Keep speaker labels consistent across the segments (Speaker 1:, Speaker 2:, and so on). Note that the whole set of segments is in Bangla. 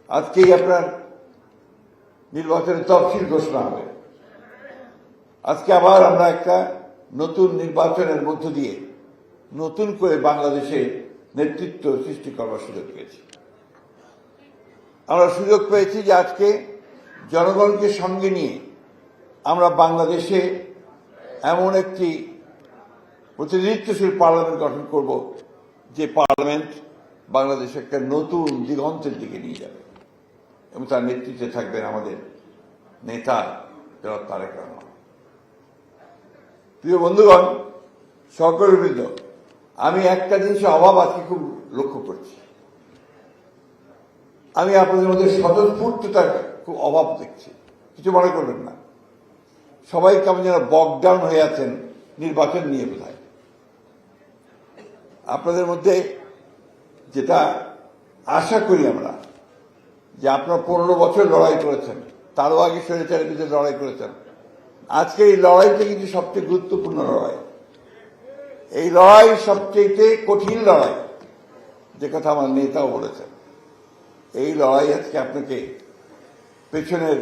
Speaker 1: আজকেই আপনার নির্বাচনের তফসিল ঘোষণা হবে। আজকে আবার আমরা একটা নতুন নির্বাচনের মধ্য দিয়ে নতুন করে বাংলাদেশে নেতৃত্ব সৃষ্টি করবার সুযোগ পেয়েছি। আমরা সুযোগ পেয়েছি যে আজকে জনগণকে সঙ্গে নিয়ে আমরা বাংলাদেশে এমন একটি প্রতিনিধিত্বশীল পার্লামেন্ট গঠন করব যে পার্লামেন্ট বাংলাদেশে একটা নতুন দিগন্তের দিকে নিয়ে যাবে এবং তার নেতৃত্বে থাকবেন আমাদের নেতা জনাব তারেক রহমান। প্রিয় বন্ধুগণ, সহকর্মীবৃন্দ, আমি একটা জিনিসের অভাব আজকে খুব লক্ষ্য করছি। আমি আপনাদের মধ্যে স্বতঃস্ফূর্ততার খুব অভাব দেখছি। কিছু মনে করবেন না, সবাই কেমন যেন বকডাউন হয়ে আছেন নির্বাচন নিয়ে বোধহয়। আপনাদের মধ্যে যেটা আশা করি আমরা, যে আপনারা 15 বছর লড়াই করেছেন, তারও আগে স্বৈরাচারের বিরুদ্ধে লড়াই করেছেন। আজকে এই লড়াইটা কিন্তু সবচেয়ে গুরুত্বপূর্ণ লড়াই। এই লড়াই সবচেয়ে কঠিন লড়াই, যে কথা আমার নেতাও বলেছেন। এই লড়াই আজকে আপনাকে পেছনের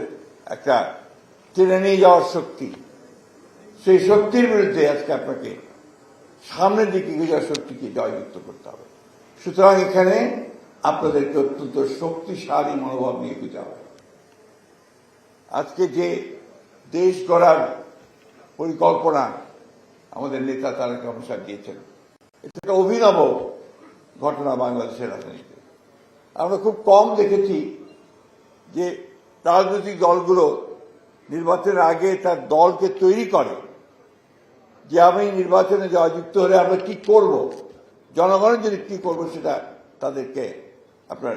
Speaker 1: একটা টেনে নিয়ে যাওয়ার শক্তি, সেই শক্তির বিরুদ্ধে আজকে আপনাকে সামনের দিকে এগিয়ে যাওয়ার শক্তিকে জয়যুক্ত করতে হবে। সুতরাং এখানে আপনাদেরকে অত্যন্ত শক্তিশালী মনোভাব নিয়ে এগিয়ে হবে। আজকে যে দেশ গড়ার পরিকল্পনা আমাদের নেতা তারেক রহমান দিয়েছেন, এটা একটা অভিনব ঘটনা বাংলাদেশের রাজনীতিতে। আমরা খুব কম দেখেছি যে রাজনৈতিক দলগুলো নির্বাচনের আগে তার দলকে তৈরি করে, যে আমি নির্বাচনে জয়যুক্ত হলে আমরা কি করব, জনগণের জন্য কি করব সেটা তাদেরকে আপনার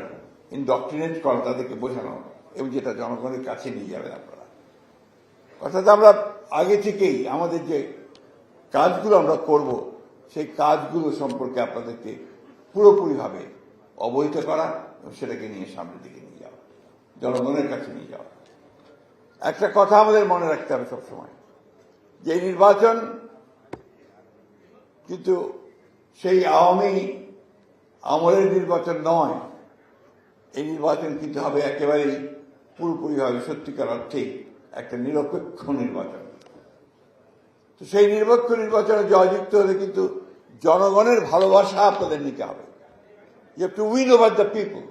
Speaker 1: ইনডক্ট্রিনেট করা, তাদেরকে বোঝানো, এবং যেটা জনগণের কাছে নিয়ে যাবেন আপনারা। অর্থাৎ আমরা আগে থেকেই আমাদের যে কাজগুলো আমরা করব, সেই কাজগুলো সম্পর্কে আপনাদেরকে পুরোপুরিভাবে অবহিত করা এবং সেটাকে নিয়ে সামনের দিকে নিয়ে যাওয়া, জনগণের কাছে নিয়ে যাওয়া। একটা কথা আমাদের মনে রাখতে হবে সবসময়, যে নির্বাচন কিন্তু সেই আওয়ামী আমলের নির্বাচন নয়। এই নির্বাচন কিন্তু হবে একেবারেই পুরোপুরিভাবে সত্যিকার অর্থেই একটা নিরপেক্ষ নির্বাচন। তো সেই নিরপেক্ষ নির্বাচনে জয়যুক্ত হলে কিন্তু জনগণের ভালোবাসা আপনাদের নিতে হবে। You have to win over the people.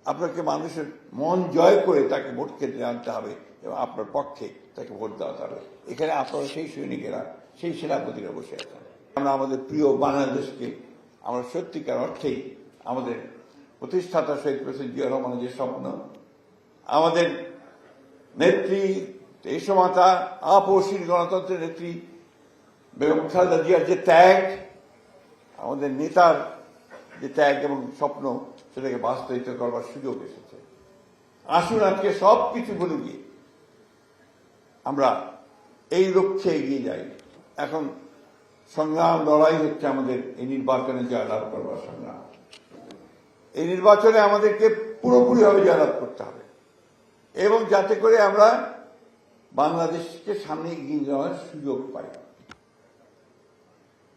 Speaker 1: আপনাকে মানুষের মন জয় করে তাকে ভোট কেন্দ্রে আনতে হবে এবং আপনার পক্ষে তাকে ভোট দেওয়াতে হবে। এখানে আপনারা সেই সৈনিকেরা, সেই সেনাপতিরা বসে আছেন। আমরা আমাদের প্রিয় বাংলাদেশকে আমরা সত্যিকার অর্থেই আমাদের প্রতিষ্ঠাতা শহীদ প্রেসিডেন্ট জিয়া রহমানের যে স্বপ্ন, আমাদের নেত্রী দেশমাতা আপসীর গণতন্ত্রের নেত্রী বেগম খালেদা জিয়ার যে ত্যাগ, আমাদের নেতার যে ত্যাগ এবং স্বপ্ন, সেটাকে বাস্তবায়িত করবার সুযোগ এসেছে। আসুন আজকে সবকিছু ভুলে গিয়ে আমরা এই লক্ষ্যে এগিয়ে যাই। এখন সংগ্রাম লড়াই হচ্ছে আমাদের এই নির্বাচনে জয়লাভ করবার সংগ্রাম। এই নির্বাচনে আমাদেরকে পুরোপুরিভাবে জয়লাভ করতে হবে এবং যাতে করে আমরা বাংলাদেশকে সামনে এগিয়ে যাওয়ার সুযোগ পাই।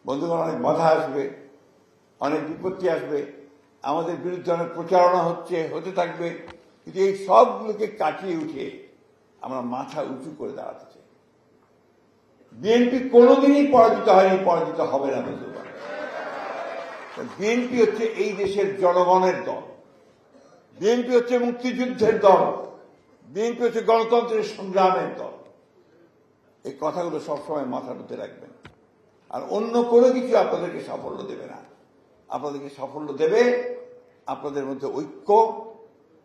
Speaker 1: বন্ধুগণ, অনেক বাধা আসবে, অনেক বিপত্তি আসবে, আমাদের বিরুদ্ধে অনেক প্রচারণা হতে থাকবে, কিন্তু এই সবগুলোকে কাটিয়ে উঠে আমরা মাথা উঁচু করে দাঁড়াতে চাই। বিএনপি কোনোদিনই পরাজিত হয়নি, পরাজিত হবে না বন্ধুগণ। বিএনপি হচ্ছে এই দেশের জনগণের দল, বিএনপি হচ্ছে মুক্তিযুদ্ধের দল, বিএনপি হচ্ছে গণতন্ত্রের সংগ্রামের দল। এই কথাগুলো সবসময় মাথার মধ্যে রাখবেন। আর অন্য কোনো কিছু আপনাদেরকে সাফল্য দেবে না। আপনাদেরকে সাফল্য দেবে আপনাদের মধ্যে ঐক্য,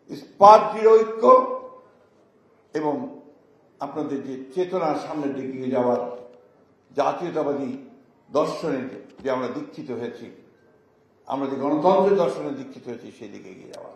Speaker 1: ইস্পাত দৃঢ় ঐক্য, এবং আপনাদের যে চেতনার সামনের দিকে এগিয়ে যাওয়ার জাতীয়তাবাদী দর্শনের যে আমরা দীক্ষিত হয়েছি, আমরা যে গণতন্ত্রের দর্শনে দীক্ষিত হয়েছি, সেই দিকে এগিয়ে যাওয়া।